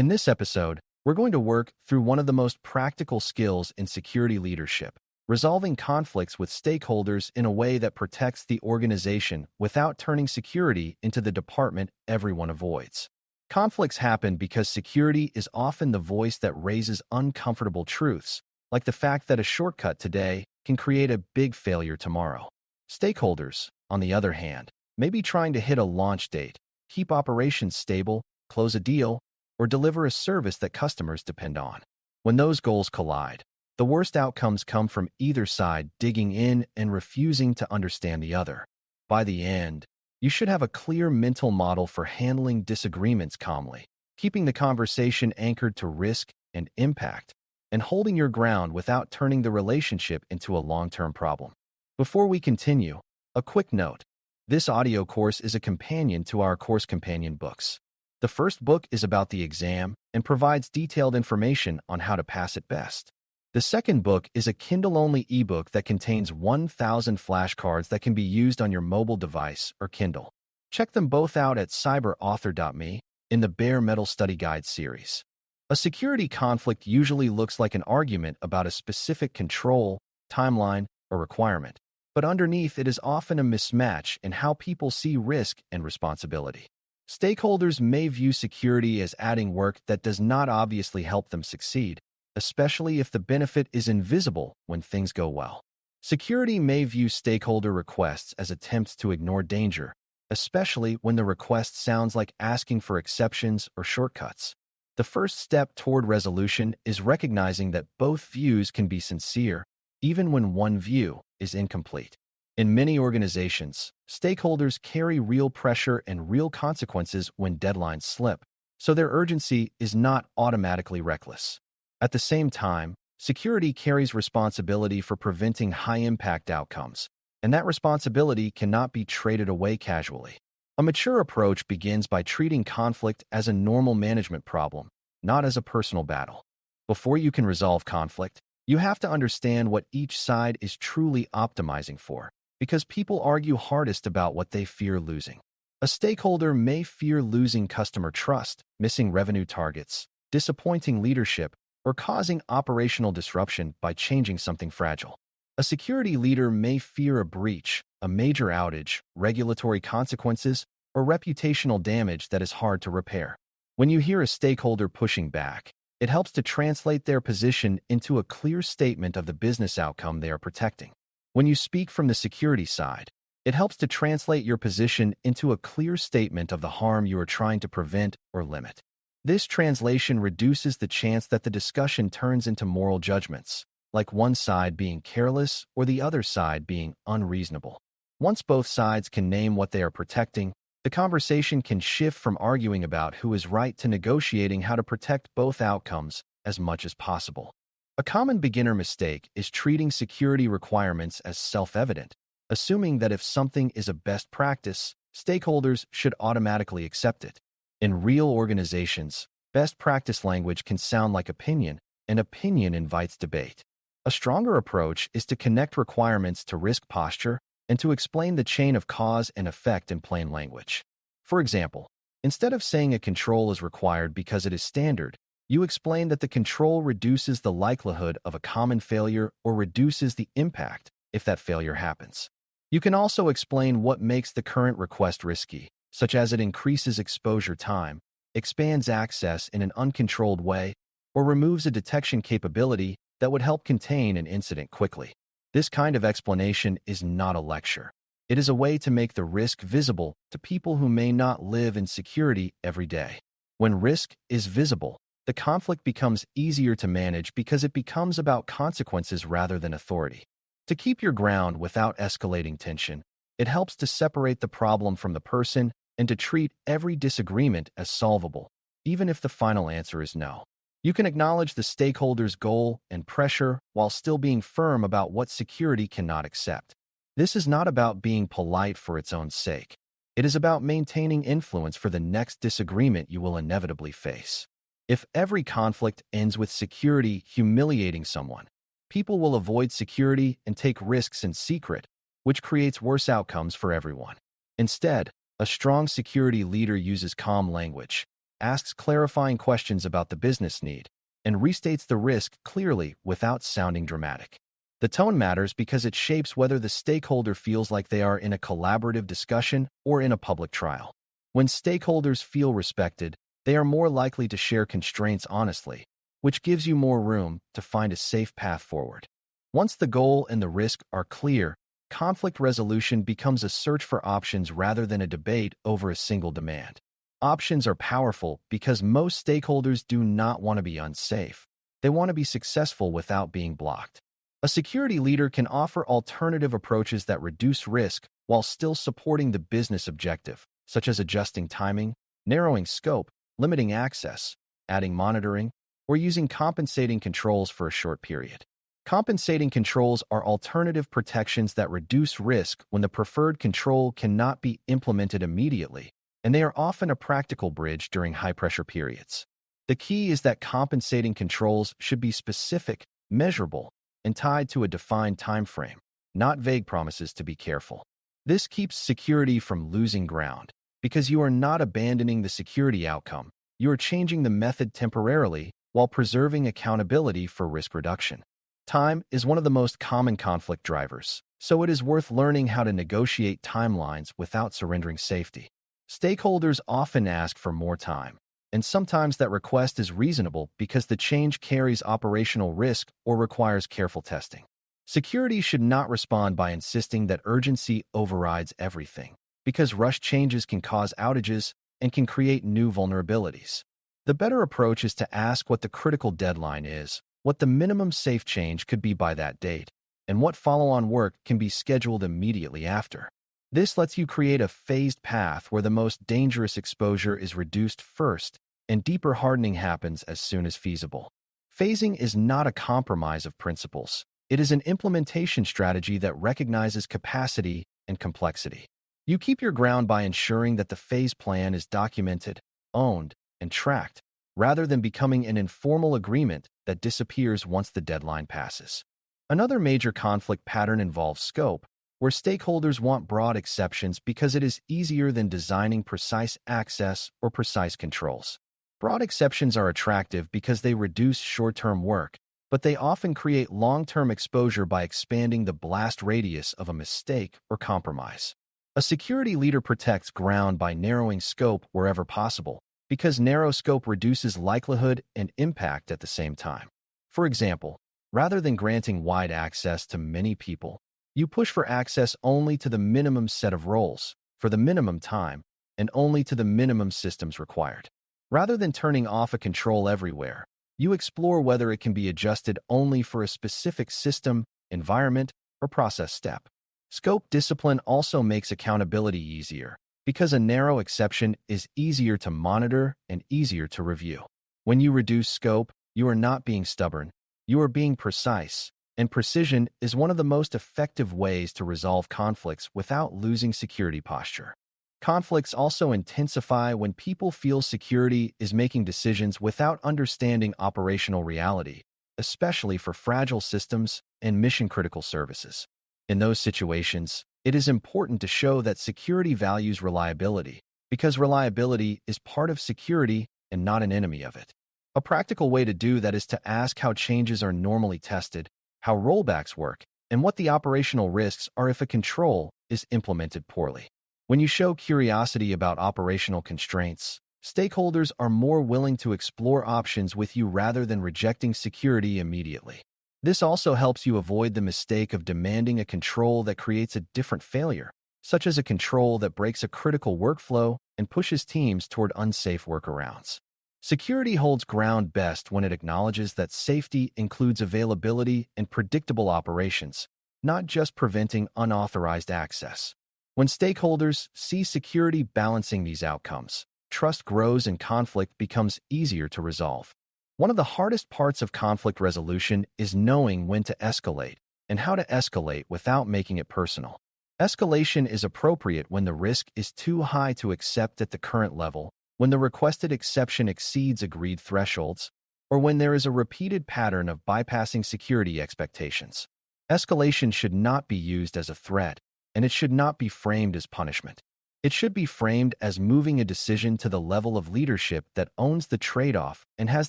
In this episode, we're going to work through one of the most practical skills in security leadership, resolving conflicts with stakeholders in a way that protects the organization without turning security into the department everyone avoids. Conflicts happen because security is often the voice that raises uncomfortable truths, like the fact that a shortcut today can create a big failure tomorrow. Stakeholders, on the other hand, may be trying to hit a launch date, keep operations stable, close a deal, or deliver a service that customers depend on. When those goals collide, the worst outcomes come from either side digging in and refusing to understand the other. By the end, you should have a clear mental model for handling disagreements calmly, keeping the conversation anchored to risk and impact, and holding your ground without turning the relationship into a long-term problem. Before we continue, a quick note. This audio course is a companion to our course companion books. The first book is about the exam and provides detailed information on how to pass it best. The second book is a Kindle-only ebook that contains 1,000 flashcards that can be used on your mobile device or Kindle. Check them both out at cyber.author.me in the Bare Metal Study Guide series. A security conflict usually looks like an argument about a specific control, timeline, or requirement, but underneath it is often a mismatch in how people see risk and responsibility. Stakeholders may view security as adding work that does not obviously help them succeed, especially if the benefit is invisible when things go well. Security may view stakeholder requests as attempts to ignore danger, especially when the request sounds like asking for exceptions or shortcuts. The first step toward resolution is recognizing that both views can be sincere, even when one view is incomplete. In many organizations, stakeholders carry real pressure and real consequences when deadlines slip, so their urgency is not automatically reckless. At the same time, security carries responsibility for preventing high-impact outcomes, and that responsibility cannot be traded away casually. A mature approach begins by treating conflict as a normal management problem, not as a personal battle. Before you can resolve conflict, you have to understand what each side is truly optimizing for, because people argue hardest about what they fear losing. A stakeholder may fear losing customer trust, missing revenue targets, disappointing leadership, or causing operational disruption by changing something fragile. A security leader may fear a breach, a major outage, regulatory consequences, or reputational damage that is hard to repair. When you hear a stakeholder pushing back, it helps to translate their position into a clear statement of the business outcome they are protecting. When you speak from the security side, it helps to translate your position into a clear statement of the harm you are trying to prevent or limit. This translation reduces the chance that the discussion turns into moral judgments, like one side being careless or the other side being unreasonable. Once both sides can name what they are protecting, the conversation can shift from arguing about who is right to negotiating how to protect both outcomes as much as possible. A common beginner mistake is treating security requirements as self-evident, assuming that if something is a best practice, stakeholders should automatically accept it. In real organizations, best practice language can sound like opinion, and opinion invites debate. A stronger approach is to connect requirements to risk posture and to explain the chain of cause and effect in plain language. For example, instead of saying a control is required because it is standard, you explain that the control reduces the likelihood of a common failure or reduces the impact if that failure happens. You can also explain what makes the current request risky, such as it increases exposure time, expands access in an uncontrolled way, or removes a detection capability that would help contain an incident quickly. This kind of explanation is not a lecture. It is a way to make the risk visible to people who may not live in security every day. When risk is visible, the conflict becomes easier to manage because it becomes about consequences rather than authority. To keep your ground without escalating tension, it helps to separate the problem from the person and to treat every disagreement as solvable, even if the final answer is no. You can acknowledge the stakeholder's goal and pressure while still being firm about what security cannot accept. This is not about being polite for its own sake. It is about maintaining influence for the next disagreement you will inevitably face. If every conflict ends with security humiliating someone, people will avoid security and take risks in secret, which creates worse outcomes for everyone. Instead, a strong security leader uses calm language, asks clarifying questions about the business need, and restates the risk clearly without sounding dramatic. The tone matters because it shapes whether the stakeholder feels like they are in a collaborative discussion or in a public trial. When stakeholders feel respected, they are more likely to share constraints honestly, which gives you more room to find a safe path forward. Once the goal and the risk are clear, conflict resolution becomes a search for options rather than a debate over a single demand. Options are powerful because most stakeholders do not want to be unsafe. They want to be successful without being blocked. A security leader can offer alternative approaches that reduce risk while still supporting the business objective, such as adjusting timing, narrowing scope, limiting access, adding monitoring, or using compensating controls for a short period. Compensating controls are alternative protections that reduce risk when the preferred control cannot be implemented immediately, and they are often a practical bridge during high-pressure periods. The key is that compensating controls should be specific, measurable, and tied to a defined time frame, not vague promises to be careful. This keeps security from losing ground, because you are not abandoning the security outcome, you are changing the method temporarily while preserving accountability for risk reduction. Time is one of the most common conflict drivers, so it is worth learning how to negotiate timelines without surrendering safety. Stakeholders often ask for more time, and sometimes that request is reasonable because the change carries operational risk or requires careful testing. Security should not respond by insisting that urgency overrides everything, because rushed changes can cause outages and can create new vulnerabilities. The better approach is to ask what the critical deadline is, what the minimum safe change could be by that date, and what follow-on work can be scheduled immediately after. This lets you create a phased path where the most dangerous exposure is reduced first and deeper hardening happens as soon as feasible. Phasing is not a compromise of principles. It is an implementation strategy that recognizes capacity and complexity. You keep your ground by ensuring that the phase plan is documented, owned, and tracked, rather than becoming an informal agreement that disappears once the deadline passes. Another major conflict pattern involves scope, where stakeholders want broad exceptions because it is easier than designing precise access or precise controls. Broad exceptions are attractive because they reduce short-term work, but they often create long-term exposure by expanding the blast radius of a mistake or compromise. A security leader protects ground by narrowing scope wherever possible, because narrow scope reduces likelihood and impact at the same time. For example, rather than granting wide access to many people, you push for access only to the minimum set of roles, for the minimum time, and only to the minimum systems required. Rather than turning off a control everywhere, you explore whether it can be adjusted only for a specific system, environment, or process step. Scope discipline also makes accountability easier, because a narrow exception is easier to monitor and easier to review. When you reduce scope, you are not being stubborn, you are being precise, and precision is one of the most effective ways to resolve conflicts without losing security posture. Conflicts also intensify when people feel security is making decisions without understanding operational reality, especially for fragile systems and mission-critical services. In those situations, it is important to show that security values reliability, because reliability is part of security and not an enemy of it. A practical way to do that is to ask how changes are normally tested, how rollbacks work, and what the operational risks are if a control is implemented poorly. When you show curiosity about operational constraints, stakeholders are more willing to explore options with you rather than rejecting security immediately. This also helps you avoid the mistake of demanding a control that creates a different failure, such as a control that breaks a critical workflow and pushes teams toward unsafe workarounds. Security holds ground best when it acknowledges that safety includes availability and predictable operations, not just preventing unauthorized access. When stakeholders see security balancing these outcomes, trust grows and conflict becomes easier to resolve. One of the hardest parts of conflict resolution is knowing when to escalate and how to escalate without making it personal. Escalation is appropriate when the risk is too high to accept at the current level, when the requested exception exceeds agreed thresholds, or when there is a repeated pattern of bypassing security expectations. Escalation should not be used as a threat, and it should not be framed as punishment. It should be framed as moving a decision to the level of leadership that owns the trade-off and has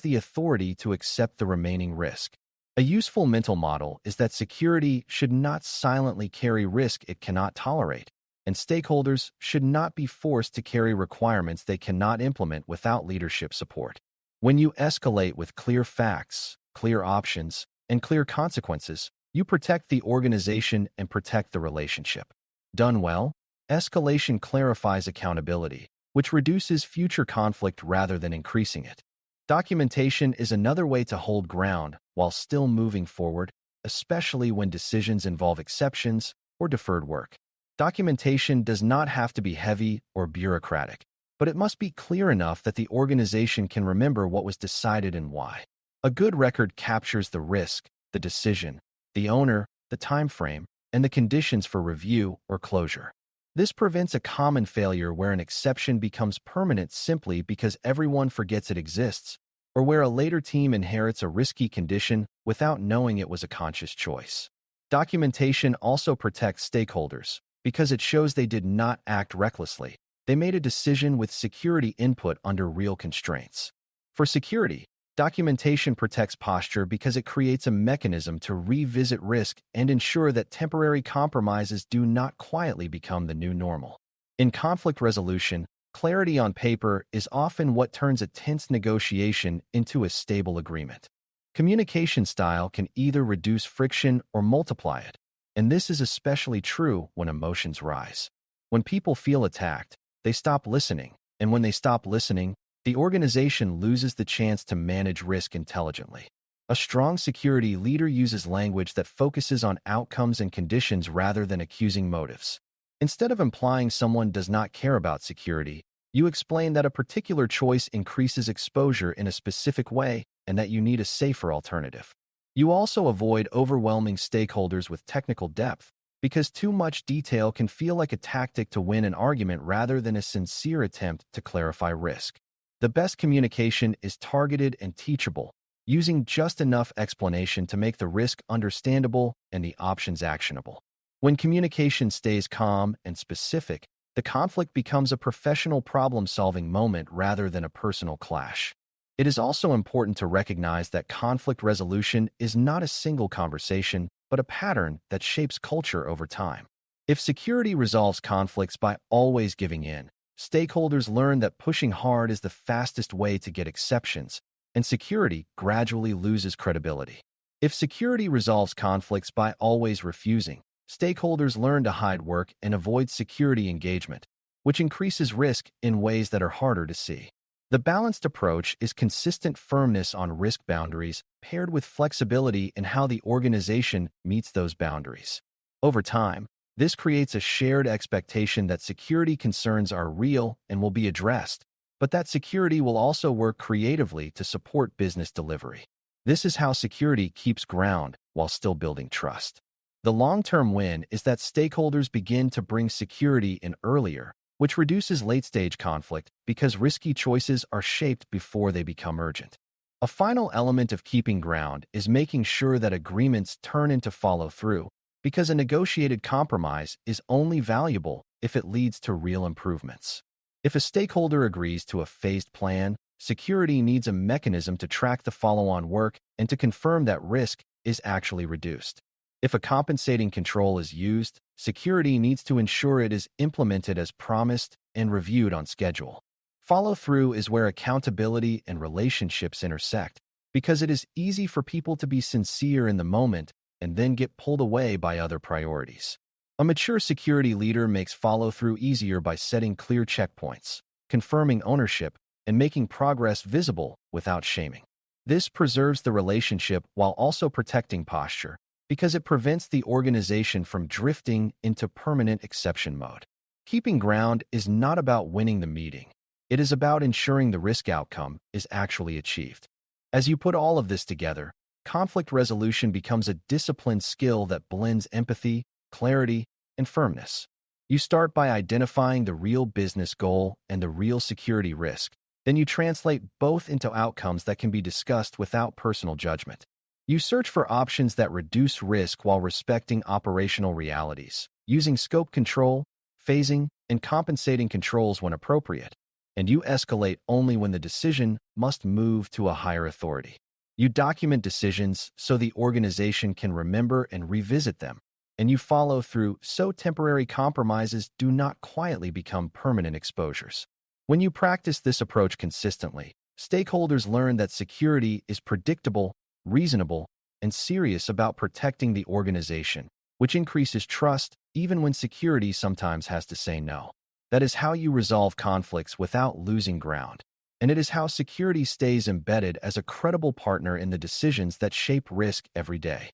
the authority to accept the remaining risk. A useful mental model is that security should not silently carry risk it cannot tolerate, and stakeholders should not be forced to carry requirements they cannot implement without leadership support. When you escalate with clear facts, clear options, and clear consequences, you protect the organization and protect the relationship. Done well, escalation clarifies accountability, which reduces future conflict rather than increasing it. Documentation is another way to hold ground while still moving forward, especially when decisions involve exceptions or deferred work. Documentation does not have to be heavy or bureaucratic, but it must be clear enough that the organization can remember what was decided and why. A good record captures the risk, the decision, the owner, the time frame, and the conditions for review or closure. This prevents a common failure where an exception becomes permanent simply because everyone forgets it exists, or where a later team inherits a risky condition without knowing it was a conscious choice. Documentation also protects stakeholders because it shows they did not act recklessly. They made a decision with security input under real constraints. For security, documentation protects posture because it creates a mechanism to revisit risk and ensure that temporary compromises do not quietly become the new normal. In conflict resolution, clarity on paper is often what turns a tense negotiation into a stable agreement. Communication style can either reduce friction or multiply it, and this is especially true when emotions rise. When people feel attacked, they stop listening, and when they stop listening, the organization loses the chance to manage risk intelligently. A strong security leader uses language that focuses on outcomes and conditions rather than accusing motives. Instead of implying someone does not care about security, you explain that a particular choice increases exposure in a specific way and that you need a safer alternative. You also avoid overwhelming stakeholders with technical depth, because too much detail can feel like a tactic to win an argument rather than a sincere attempt to clarify risk. The best communication is targeted and teachable, using just enough explanation to make the risk understandable and the options actionable. When communication stays calm and specific, the conflict becomes a professional problem-solving moment rather than a personal clash. It is also important to recognize that conflict resolution is not a single conversation, but a pattern that shapes culture over time. If security resolves conflicts by always giving in, stakeholders learn that pushing hard is the fastest way to get exceptions, and security gradually loses credibility. If security resolves conflicts by always refusing, stakeholders learn to hide work and avoid security engagement, which increases risk in ways that are harder to see. The balanced approach is consistent firmness on risk boundaries paired with flexibility in how the organization meets those boundaries. Over time, this creates a shared expectation that security concerns are real and will be addressed, but that security will also work creatively to support business delivery. This is how security keeps ground while still building trust. The long-term win is that stakeholders begin to bring security in earlier, which reduces late-stage conflict because risky choices are shaped before they become urgent. A final element of keeping ground is making sure that agreements turn into follow-through, because a negotiated compromise is only valuable if it leads to real improvements. If a stakeholder agrees to a phased plan, security needs a mechanism to track the follow-on work and to confirm that risk is actually reduced. If a compensating control is used, security needs to ensure it is implemented as promised and reviewed on schedule. Follow-through is where accountability and relationships intersect, because it is easy for people to be sincere in the moment and then get pulled away by other priorities. A mature security leader makes follow-through easier by setting clear checkpoints, confirming ownership, and making progress visible without shaming. This preserves the relationship while also protecting posture, because it prevents the organization from drifting into permanent exception mode. Keeping ground is not about winning the meeting. It is about ensuring the risk outcome is actually achieved. As you put all of this together, conflict resolution becomes a disciplined skill that blends empathy, clarity, and firmness. You start by identifying the real business goal and the real security risk. Then you translate both into outcomes that can be discussed without personal judgment. You search for options that reduce risk while respecting operational realities, using scope control, phasing, and compensating controls when appropriate. And you escalate only when the decision must move to a higher authority. You document decisions so the organization can remember and revisit them, and you follow through so temporary compromises do not quietly become permanent exposures. When you practice this approach consistently, stakeholders learn that security is predictable, reasonable, and serious about protecting the organization, which increases trust even when security sometimes has to say no. That is how you resolve conflicts without losing ground. And it is how security stays embedded as a credible partner in the decisions that shape risk every day.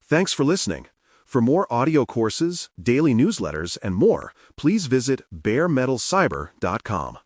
Thanks for listening. For more audio courses, daily newsletters, and more, please visit baremetalcyber.com.